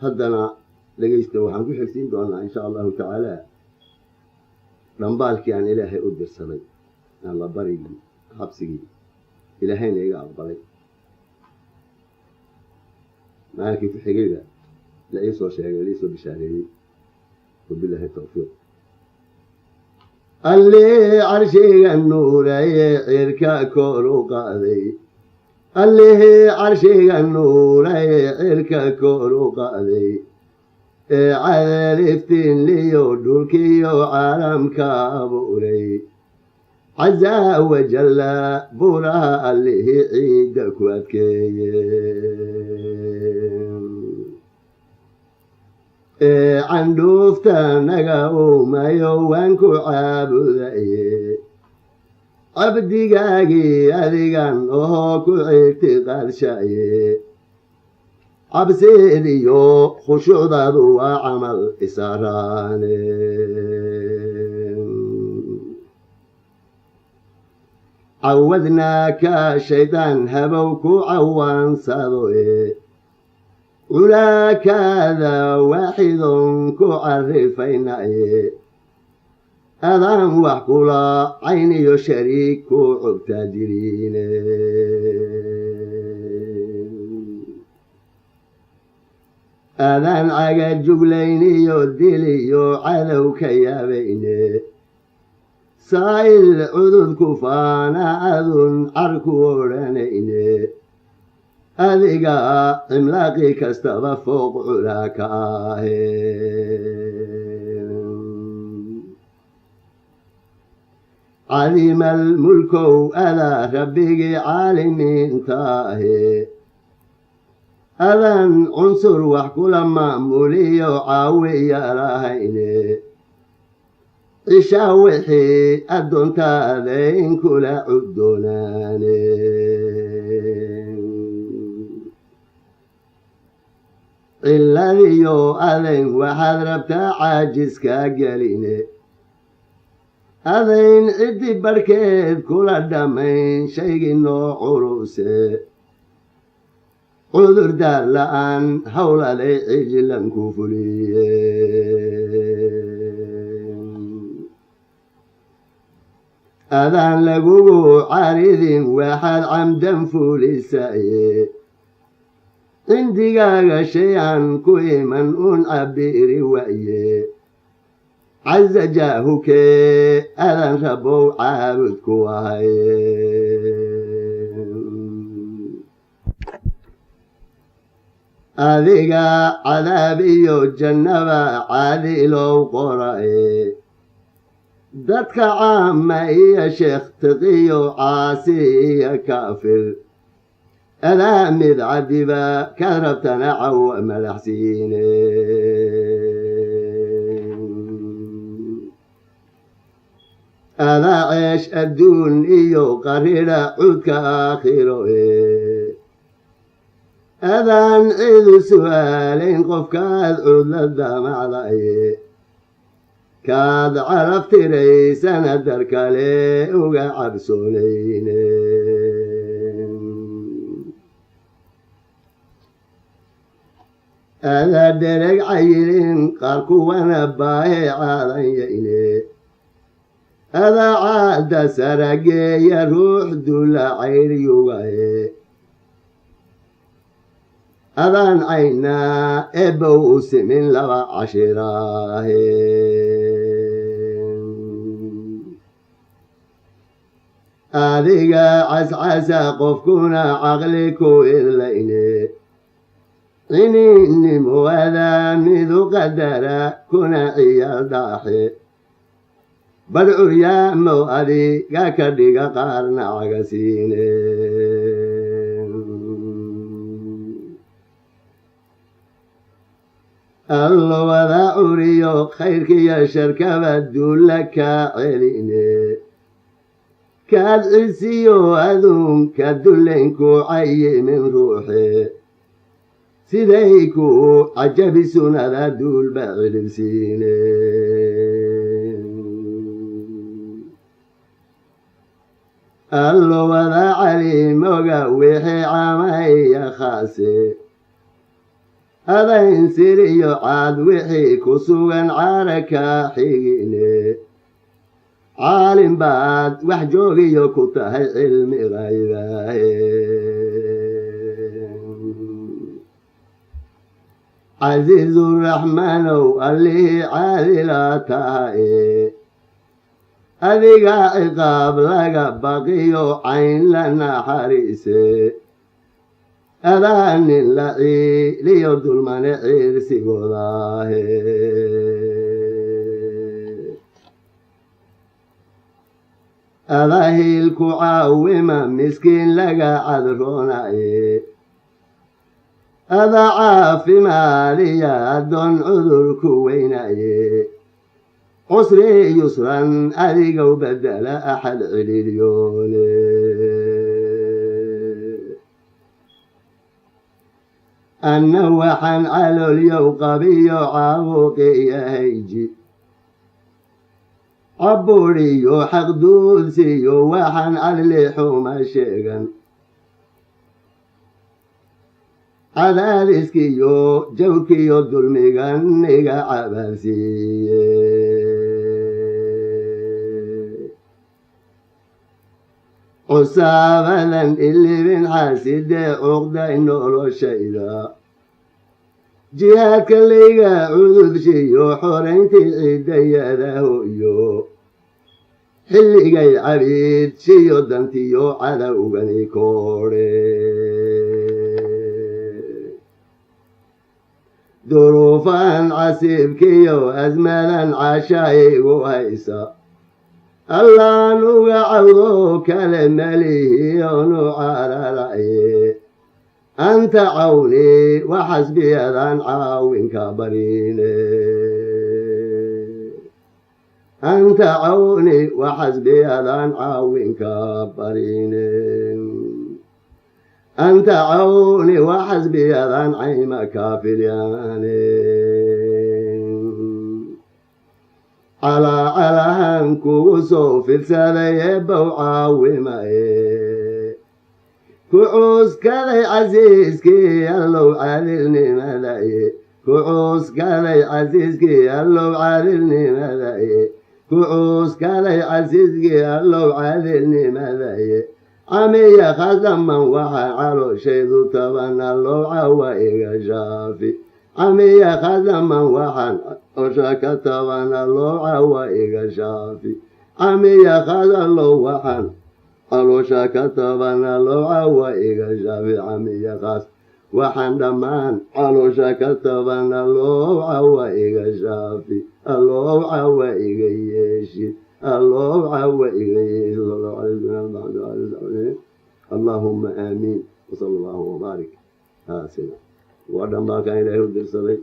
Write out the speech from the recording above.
هدنا لقيت وحنقول حسين دعنا إن شاء الله تعالى رمبالك يعني إلهي أدر سبي الله بري حبسي إلهين يقع بري معك في الحقيقة لا يسوى شيء ليسوا بشهرين وبالله التوفيق اللي عرشي النور يركا كورو قاضي اللي عرشي النور يركا كورو قاضي عرفتين ليو دولكيو عالم كابوري عز وجل بورا اللي عيدك عندوفتا نقاو ما يوانكو عابدأي عبدي قاقي أذيقان أوكو اعتقاد شاي عبسيديو خشوع ضادو وعمل إساراني عودناك الشيطان هبوكو عوان صادوي ولاك هذا واحد كعرفين أذان وحكولا عيني يشريك عبتاجرين أذان عقد جبلين يدلي علو كيابين سائل عذذ كفانا أذن عركورنين أذيقا إملاقي كاستغى فوق علاكاه عظيم الملك ألا ربك عالمين تاهي أذن عنصر وحكول مأمولي وعاوي راهيني إشاوحي أدون تاذين كل عدوناني الذي يؤذن وحضربت عاجز كاقليني أذين عدي بركيد كل الدمين شيء نوع عروسي عذر دار لأن حول لي عجلا كفليين أذان لقوه عارض واحد عمدا فوليساي عندي قاقا شيئا كويما أنعبي روايه عز جاهك أذن ربو عابد كواهين أذيقا عذابي الجنة عادي لو قرأي دتك عامة يا شيخ تقي عاسي يا كافر أنا مذعببا كربتنا عوام الحسين أنا عيش الدنيا قريرا عودك آخره أذان عيد سؤالين قف كاد عود للدمع ضعي كاد عرفت ريسان الدرك لي وقعب سولين أذا درق عيرين قاركو ونباهي عاليين هذا عاد سرقي يروح دول عير يوغي أذان عينا إبوس من لغا عشراه أذيقا عسعسا قفكونا عقلكو إذليني إني موذا مذو قدرا كنا عيال داحي برعيا موالي كاكديقا قارنا عقسيني الله وذا عريو خيرك يا شركة بدول لك عيني كاد عسيو أذون كدلينكو عي من روحي سيديكو عجب سنة ذا دول بعلم سيني الله وذا عليم وقويحي عامي يا خاسي adayn siriyo caad wixii ku sugan caaraka xigine caalim baad wax joogiyo ku tahay cilmi qaybaahe casiizuraxmaanow allihii caadilaa tahaye adiga ciqaab laga baqiyo cayn la naxariise adaa nin la ciiliyo dulmane ciirsigoodahe adaa hiilku caawima miskiin laga cadroonaye adaa caafimaadiya addoon cudurku weynaye cusri yusran adigow bedela axad cililyoone anna waxaan caloolyow qabiyo caabuqi iyo hayji cabbuudhiyo xaqduudsiyo waxaan cadli xuma sheegan cadaadiskiyo jawrkiyo dulmigan iga cabaansiiye cusaabadan ilibin xaasidee cuqday noloshayda jihaadka layga cududshiyo xorayntii ciidayada hoyo xilligay cabiid shiyo dantiyo cadowgani koodhe duruufan casiibkiyo asmadan cashaygu haysa allaan uga cawdo kale malihiyoonu cararaye anta cawni waxasbiyadan caawinka barine anta cawni waxasbiyadan caawinka barine anta cawni waxasbiyadan caymaka filyane calahan kugu soo filsadaye bow caawimaye ku cuuskaday casiiskii allow caadilnimadaye ku cuuskaday casiiskii allow caadilnimadaye ku cuuskaday casiiskii allow caadilnimadaye camiya khadaman waxaan calooshaydu taban allow cawa iga shaafi camiya khadaman waxaan osha ka taban allow cawa iga shaafi camiya khadallow waxaan caloosha ka taban allow cawa iga shaafi camiya khaas waxaan dhammaan caloosha ka taban allow cawa iga shaafi allow cawa iga yeeshi allow cawa iga yeeshi allahumma aamiin wasala allahu wabaarik haasina waa dhan baa kaan ilaahay u dirsaday